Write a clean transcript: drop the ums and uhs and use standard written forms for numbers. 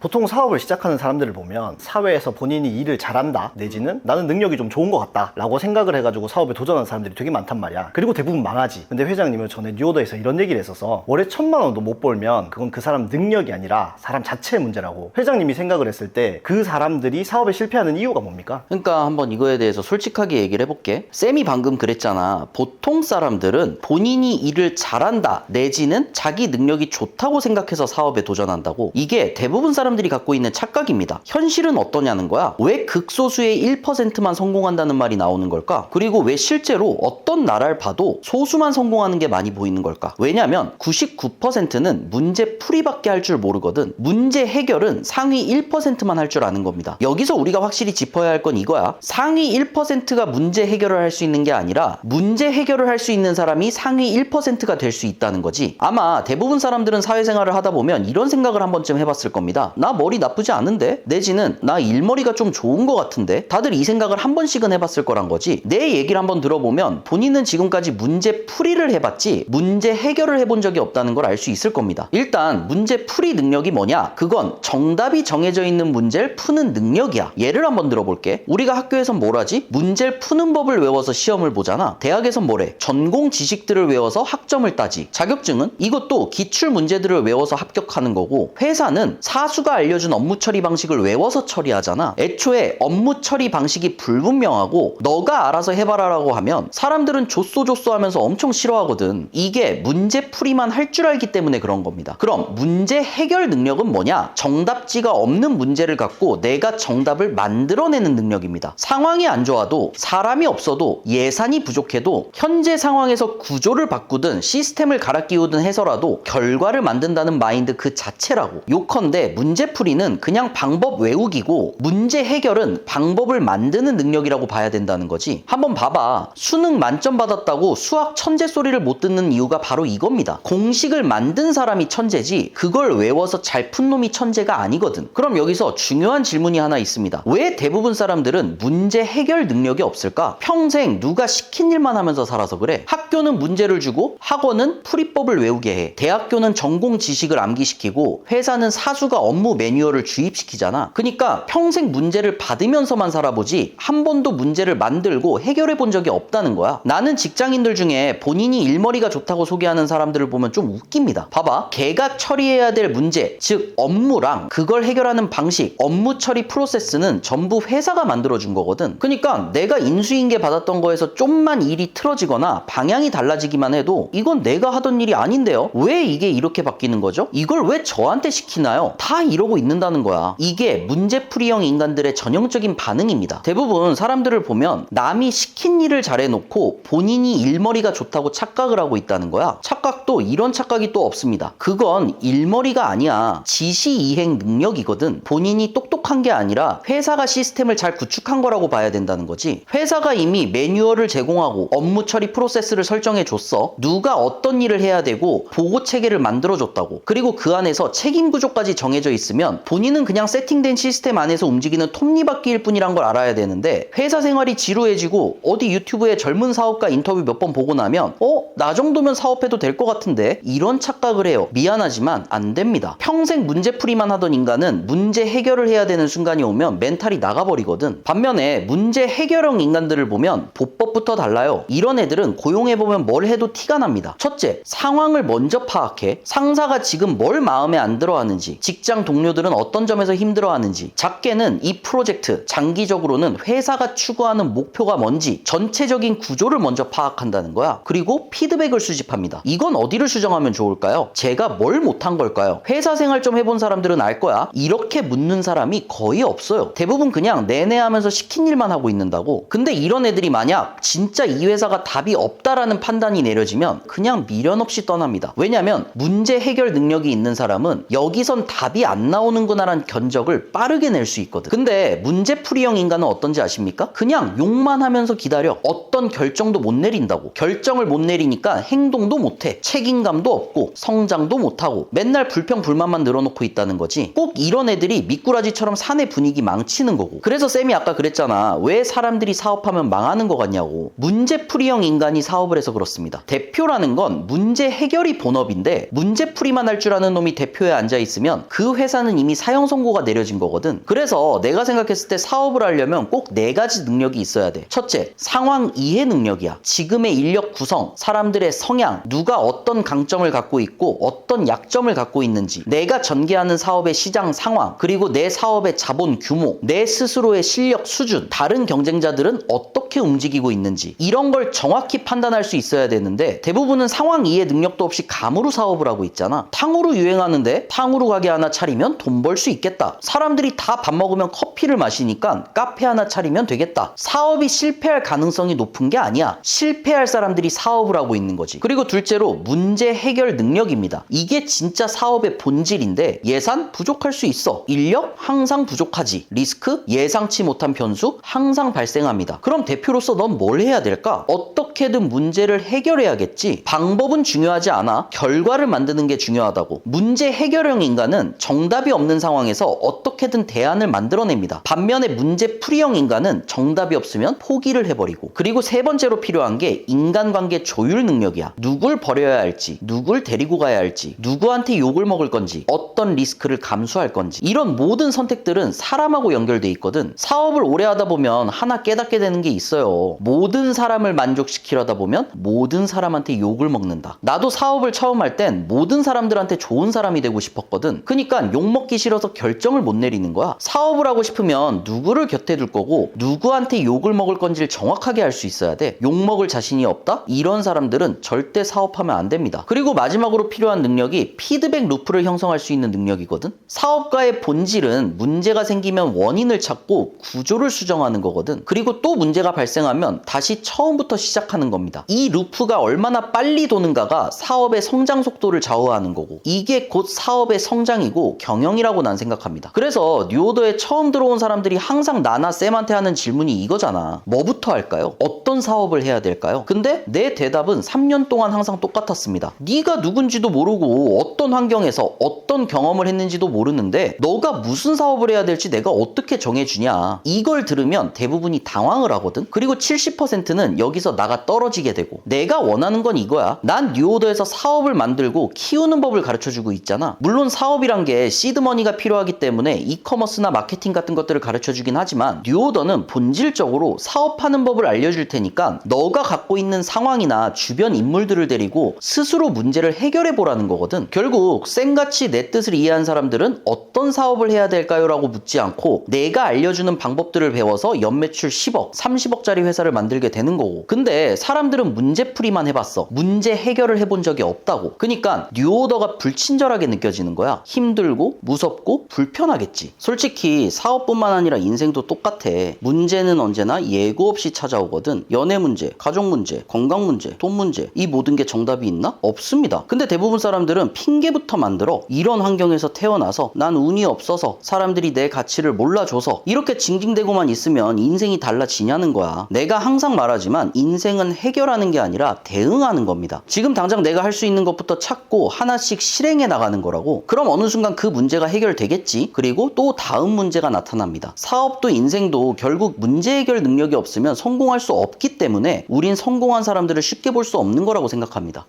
보통 사업을 시작하는 사람들을 보면 사회에서 본인이 일을 잘한다 내지는 나는 능력이 좀 좋은 것 같다 라고 생각을 해가지고 사업에 도전하는 사람들이 되게 많단 말이야. 그리고 대부분 망하지. 근데 회장님은 전에 뉴오더에서 이런 얘기를 했어서 월에 1,000만 원도 못 벌면 그건 그 사람 능력이 아니라 사람 자체의 문제라고. 회장님이 생각을 했을 때 그 사람들이 사업에 실패하는 이유가 뭡니까? 그러니까 한번 이거에 대해서 솔직하게 얘기를 해볼게. 쌤이 방금 그랬잖아. 보통 사람들은 본인이 일을 잘한다 내지는 자기 능력이 좋다고 생각해서 사업에 도전한다고. 이게 대부분 사람들이 갖고 있는 착각입니다. 현실은 어떠냐는 거야. 왜 극소수의 1%만 성공한다는 말이 나오는 걸까? 그리고 왜 실제로 어떤 나라를 봐도 소수만 성공하는 게 많이 보이는 걸까? 왜냐면 99%는 문제 풀이밖에 할 줄 모르거든. 문제 해결은 상위 1%만 할 줄 아는 겁니다. 여기서 우리가 확실히 짚어야 할 건 이거야. 상위 1%가 문제 해결을 할 수 있는 게 아니라 문제 해결을 할 수 있는 사람이 상위 1%가 될 수 있다는 거지. 아마 대부분 사람들은 사회생활을 하다 보면 이런 생각을 한 번쯤 해봤을 겁니다. 나 머리 나쁘지 않은데? 내지는 나 일머리가 좀 좋은 것 같은데? 다들 이 생각을 한 번씩은 해봤을 거란 거지. 내 얘기를 한번 들어보면 본인은 지금까지 문제 풀이를 해봤지 문제 해결을 해본 적이 없다는 걸 알 수 있을 겁니다. 일단 문제 풀이 능력이 뭐냐? 그건 정답이 정해져 있는 문제를 푸는 능력이야. 예를 한번 들어볼게. 우리가 학교에선 뭘 하지? 문제를 푸는 법을 외워서 시험을 보잖아. 대학에선 뭐래? 전공 지식들을 외워서 학점을 따지. 자격증은? 이것도 기출 문제들을 외워서 합격하는 거고, 회사는 사수가 알려준 업무 처리 방식을 외워서 처리하잖아. 애초에 업무 처리 방식이 불분명하고 너가 알아서 해봐라라고 하면 사람들은 조쏘조쏘 하면서 엄청 싫어하거든. 이게 문제 풀이만 할 줄 알기 때문에 그런 겁니다. 그럼 문제 해결 능력은 뭐냐? 정답지가 없는 문제를 갖고 내가 정답을 만들어내는 능력입니다. 상황이 안 좋아도, 사람이 없어도, 예산이 부족해도 현재 상황에서 구조를 바꾸든 시스템을 갈아 끼우든 해서라도 결과를 만든다는 마인드 그 자체라고. 요컨대 문제풀이는 그냥 방법 외우기고 문제 해결은 방법을 만드는 능력이라고 봐야 된다는 거지. 한번 봐봐. 수능 만점 받았다고 수학 천재 소리를 못 듣는 이유가 바로 이겁니다. 공식을 만든 사람이 천재지 그걸 외워서 잘 푼 놈이 천재가 아니거든. 그럼 여기서 중요한 질문이 하나 있습니다. 왜 대부분 사람들은 문제 해결 능력이 없을까? 평생 누가 시킨 일만 하면서 살아서 그래. 학교는 문제를 주고 학원은 풀이법을 외우게 해. 대학교는 전공 지식을 암기시키고 회사는 사수가 업무 매뉴얼을 주입시키잖아. 그러니까 평생 문제를 받으면서만 살아보지 한 번도 문제를 만들고 해결해 본 적이 없다는 거야. 나는 직장인들 중에 본인이 일머리가 좋다고 소개하는 사람들을 보면 좀 웃깁니다. 봐봐. 걔가 처리해야 될 문제, 즉 업무랑 그걸 해결하는 방식, 업무 처리 프로세스는 전부 회사가 만들어준 거거든. 그러니까 내가 인수인계 받았던 거에서 좀만 일이 틀어지거나 방향이 달라지기만 해도 이건 내가 하던 일이 아닌데요? 왜 이게 이렇게 바뀌는 거죠? 이걸 왜 저한테 시키나요? 다 이러고 있는다는 거야. 이게 문제풀이형 인간들의 전형적인 반응입니다. 대부분 사람들을 보면 남이 시킨 일을 잘해놓고 본인이 일머리가 좋다고 착각을 하고 있다는 거야. 착각도 이런 착각이 또 없습니다. 그건 일머리가 아니야. 지시이행 능력이거든. 본인이 똑똑한 게 아니라 회사가 시스템을 잘 구축한 거라고 봐야 된다는 거지. 회사가 이미 매뉴얼을 제공하고 업무 처리 프로세스를 설정해 줬어. 누가 어떤 일을 해야 되고 보고 체계를 만들어 줬다고. 그리고 그 안에서 책임 구조까지 정해져 있으면 본인은 그냥 세팅된 시스템 안에서 움직이는 톱니바퀴일 뿐이란 걸 알아야 되는데, 회사 생활이 지루해지고 어디 유튜브에 젊은 사업가 인터뷰 몇 번 보고 나면 나 정도면 사업해도 될 것 같은데 이런 착각을 해요. 미안하지만 안 됩니다. 평생 문제풀이만 하던 인간은 문제 해결을 해야 되는 순간이 오면 멘탈이 나가버리거든. 반면에 문제 해결형 인간들을 보면 보법부터 달라요. 이런 애들은 고용해보면 뭘 해도 티가 납니다. 첫째, 상황을 먼저 파악해. 상사가 지금 뭘 마음에 안 들어하는지, 직장 동료들은 어떤 점에서 힘들어하는지, 작게는 이 프로젝트, 장기적으로는 회사가 추구하는 목표가 뭔지 전체적인 구조를 먼저 파악한다는 거야. 그리고 피드백을 수집합니다. 이건 어디를 수정하면 좋을까요? 제가 뭘 못한 걸까요? 회사 생활 좀 해본 사람들은 알 거야. 이렇게 묻는 사람이 거의 없어요. 대부분 그냥 내내 하면서 시킨 일만 하고 있는다고. 근데 이런 애들이 만약 진짜 이 회사가 답이 없다라는 판단이 내려지면 그냥 미련 없이 떠납니다. 왜냐면 문제 해결 능력이 있는 사람은 여기선 답이 안 나오는구나라는 견적을 빠르게 낼 수 있거든. 근데 문제풀이형 인간은 어떤지 아십니까? 그냥 욕만 하면서 기다려. 어떤 결정도 못 내린다고. 결정을 못 내리니까 행동도 못해. 책임감도 없고 성장도 못하고 맨날 불평불만만 늘어놓고 있다는 거지. 꼭 이런 애들이 미꾸라지처럼 사내 분위기 망치는 거고. 그래서 쌤이 아까 그랬잖아. 왜 사람들이 사업하면 망하는 거 같냐고. 문제풀이형 인간이 사업을 해서 그렇습니다. 대표라는 건 문제 해결이 본업인데 문제풀이만 할 줄 아는 놈이 대표에 앉아있으면 그 회사 회사는 이미 사형 선고가 내려진 거거든. 그래서 내가 생각했을 때 사업을 하려면 꼭 4가지 능력이 있어야 돼. 첫째, 상황 이해 능력이야. 지금의 인력 구성, 사람들의 성향, 누가 어떤 강점을 갖고 있고 어떤 약점을 갖고 있는지, 내가 전개하는 사업의 시장 상황, 그리고 내 사업의 자본 규모, 내 스스로의 실력 수준, 다른 경쟁자들은 어떻게 움직이고 있는지, 이런 걸 정확히 판단할 수 있어야 되는데 대부분은 상황 이해 능력도 없이 감으로 사업을 하고 있잖아. 탕후루 유행하는데 탕후루 가게 하나 차리면 돈 벌 수 있겠다. 사람들이 다 밥 먹으면 커피를 마시니까 카페 하나 차리면 되겠다. 사업이 실패할 가능성이 높은 게 아니야. 실패할 사람들이 사업을 하고 있는 거지. 그리고 둘째로 문제 해결 능력입니다. 이게 진짜 사업의 본질인데 예산 부족할 수 있어. 인력 항상 부족하지. 리스크 예상치 못한 변수 항상 발생합니다. 그럼 대표로서 넌 뭘 해야 될까? 어떻게든 문제를 해결해야겠지. 방법은 중요하지 않아. 결과를 만드는 게 중요하다고. 문제 해결형 인간은 정답이 없는 상황에서 어떻게든 대안을 만들어냅니다. 반면에 문제 풀이형 인간은 정답이 없으면 포기를 해버리고. 그리고 세 번째로 필요한 게 인간관계 조율 능력이야. 누굴 버려야 할지, 누굴 데리고 가야 할지, 누구한테 욕을 먹을 건지, 어떤 리스크를 감수할 건지, 이런 모든 선택들은 사람하고 연결돼 있거든. 사업을 오래 하다 보면 하나 깨닫게 되는 게 있어요. 모든 사람을 만족시키려다 보면 모든 사람한테 욕을 먹는다. 나도 사업을 처음 할 땐 모든 사람들한테 좋은 사람이 되고 싶었거든. 그러니까 욕먹기 싫어서 결정을 못 내리는 거야. 사업을 하고 싶으면 누구를 곁에 둘 거고 누구한테 욕을 먹을 건지를 정확하게 알 수 있어야 돼. 욕먹을 자신이 없다? 이런 사람들은 절대 사업하면 안 됩니다. 그리고 마지막으로 필요한 능력이 피드백 루프를 형성할 수 있는 능력이거든. 사업가의 본질은 문제가 생기면 원인을 찾고 구조를 수정하는 거거든. 그리고 또 문제가 발생하면 다시 처음부터 시작하는 겁니다. 이 루프가 얼마나 빨리 도는가가 사업의 성장 속도를 좌우하는 거고, 이게 곧 사업의 성장이고 경영이라고 난 생각합니다. 그래서 뉴오더에 처음 들어온 사람들이 항상 나나 쌤한테 하는 질문이 이거잖아. 뭐부터 할까요? 어떤 사업을 해야 될까요? 근데 내 대답은 3년 동안 항상 똑같았습니다. 네가 누군지도 모르고 어떤 환경에서 어떤 경험을 했는지도 모르는데 너가 무슨 사업을 해야 될지 내가 어떻게 정해주냐. 이걸 들으면 대부분이 당황을 하거든. 그리고 70%는 여기서 나가 떨어지게 되고, 내가 원하는 건 이거야. 난 뉴오더에서 사업을 만들고 키우는 법을 가르쳐주고 있잖아. 물론 사업이란 게 시드머니가 필요하기 때문에 이커머스나 마케팅 같은 것들을 가르쳐주긴 하지만 뉴오더는 본질적으로 사업하는 법을 알려줄 테니까 너가 갖고 있는 상황이나 주변 인물들을 데리고 스스로 문제를 해결해 보라는 거거든. 결국 쌤같이 내 뜻을 이해한 사람들은 어떤 사업을 해야 될까요? 라고 묻지 않고 내가 알려주는 방법들을 배워서 연매출 10억, 30억짜리 회사를 만들게 되는 거고. 근데 사람들은 문제풀이만 해봤어. 문제 해결을 해본 적이 없다고. 그러니까 뉴오더가 불친절하게 느껴지는 거야. 힘들고 무섭고 불편하겠지. 솔직히 사업뿐만 아니라 인생도 똑같아. 문제는 언제나 예고 없이 찾아오거든. 연애 문제, 가족 문제, 건강 문제, 돈 문제, 이 모든 게 정답이 있나? 없습니다. 근데 대부분 사람들은 핑계부터 만들어. 이런 환경에서 태어나서, 난 운이 없어서, 사람들이 내 가치를 몰라줘서, 이렇게 징징대고만 있으면 인생이 달라지냐는 거야. 내가 항상 말하지만 인생은 해결하는 게 아니라 대응하는 겁니다. 지금 당장 내가 할 수 있는 것부터 찾고 하나씩 실행해 나가는 거라고. 그럼 어느 순간 그 문제가 해결되겠지. 그리고 또 다음 문제가 나타납니다. 사업도 인생도 결국 문제 해결 능력이 없으면 성공할 수 없기 때문에 우린 성공한 사람들을 쉽게 볼 수 없는 거라고 생각합니다.